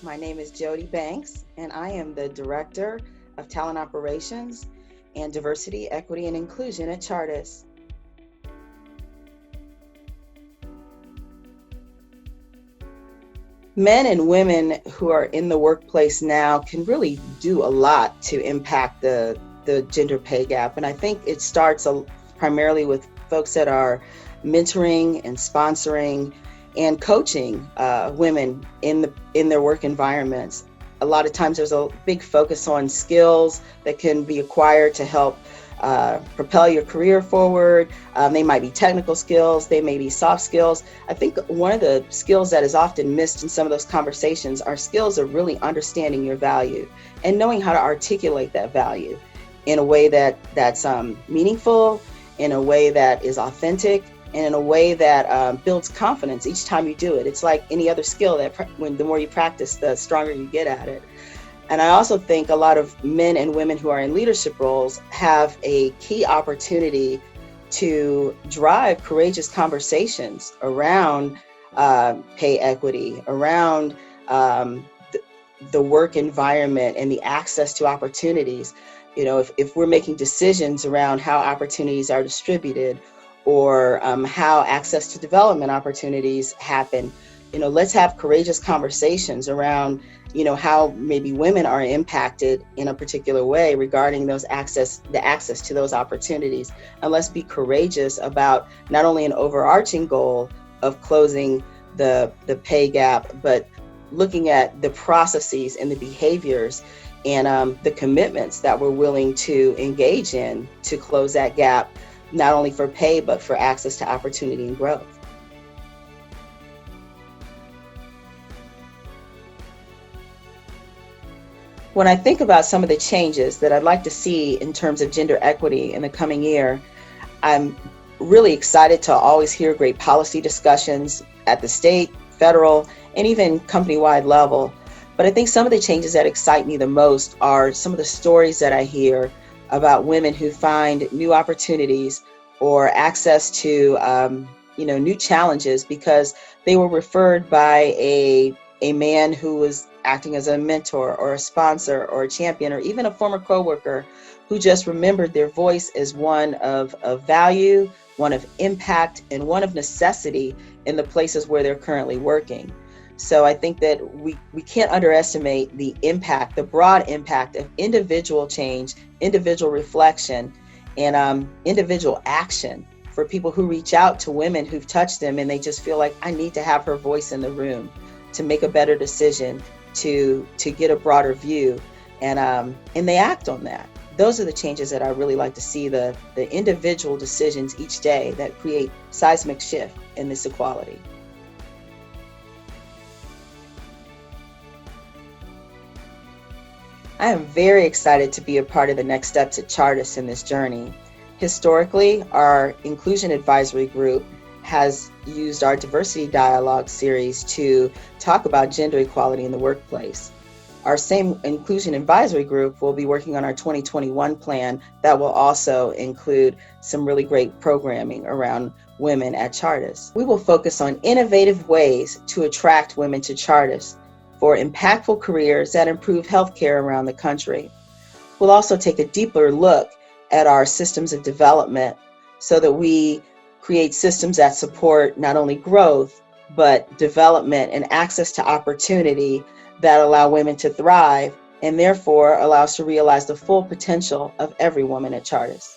My name is Jody Banks, and I am the Director of Talent Operations and Diversity, Equity, and Inclusion at Chartis. Men and women who are in the workplace now can really do a lot to impact the gender pay gap. And I think it starts primarily with folks that are mentoring and sponsoring and coaching women in their work environments. A lot of times there's a big focus on skills that can be acquired to help propel your career forward. They might be technical skills, they may be soft skills. I think one of the skills that is often missed in some of those conversations are skills of really understanding your value and knowing how to articulate that value in a way that's meaningful, in a way that is authentic, and in a way that builds confidence each time you do it. It's like any other skill that the more you practice, the stronger you get at it. And I also think a lot of men and women who are in leadership roles have a key opportunity to drive courageous conversations around pay equity, around the work environment and the access to opportunities. You know, if we're making decisions around how opportunities are distributed or how access to development opportunities happen, let's have courageous conversations around how maybe women are impacted in a particular way regarding the access to those opportunities. And let's be courageous about not only an overarching goal of closing the pay gap, but looking at the processes and the behaviors and the commitments that we're willing to engage in to close that gap, not only for pay, but for access to opportunity and growth. When I think about some of the changes that I'd like to see in terms of gender equity in the coming year, I'm really excited to always hear great policy discussions at the state, federal, and even company-wide level. But I think some of the changes that excite me the most are some of the stories that I hear about women who find new opportunities or access to new challenges because they were referred by a man who was acting as a mentor or a sponsor or a champion or even a former coworker who just remembered their voice as one of value, one of impact, and one of necessity in the places where they're currently working. So I think that we can't underestimate the impact, the broad impact of individual change, individual reflection, and individual action for people who reach out to women who've touched them and they just feel like, I need to have her voice in the room to make a better decision, to get a broader view, and they act on that. Those are the changes that I really like to see, the individual decisions each day that create seismic shift in this equality. I am very excited to be a part of the next steps at Chartis in this journey. Historically, our Inclusion Advisory Group has used our Diversity Dialogue series to talk about gender equality in the workplace. Our same Inclusion Advisory Group will be working on our 2021 plan that will also include some really great programming around women at Chartis. We will focus on innovative ways to attract women to Chartis for impactful careers that improve healthcare around the country. We'll also take a deeper look at our systems of development so that we create systems that support not only growth, but development and access to opportunity that allow women to thrive and therefore allow us to realize the full potential of every woman at Chartis.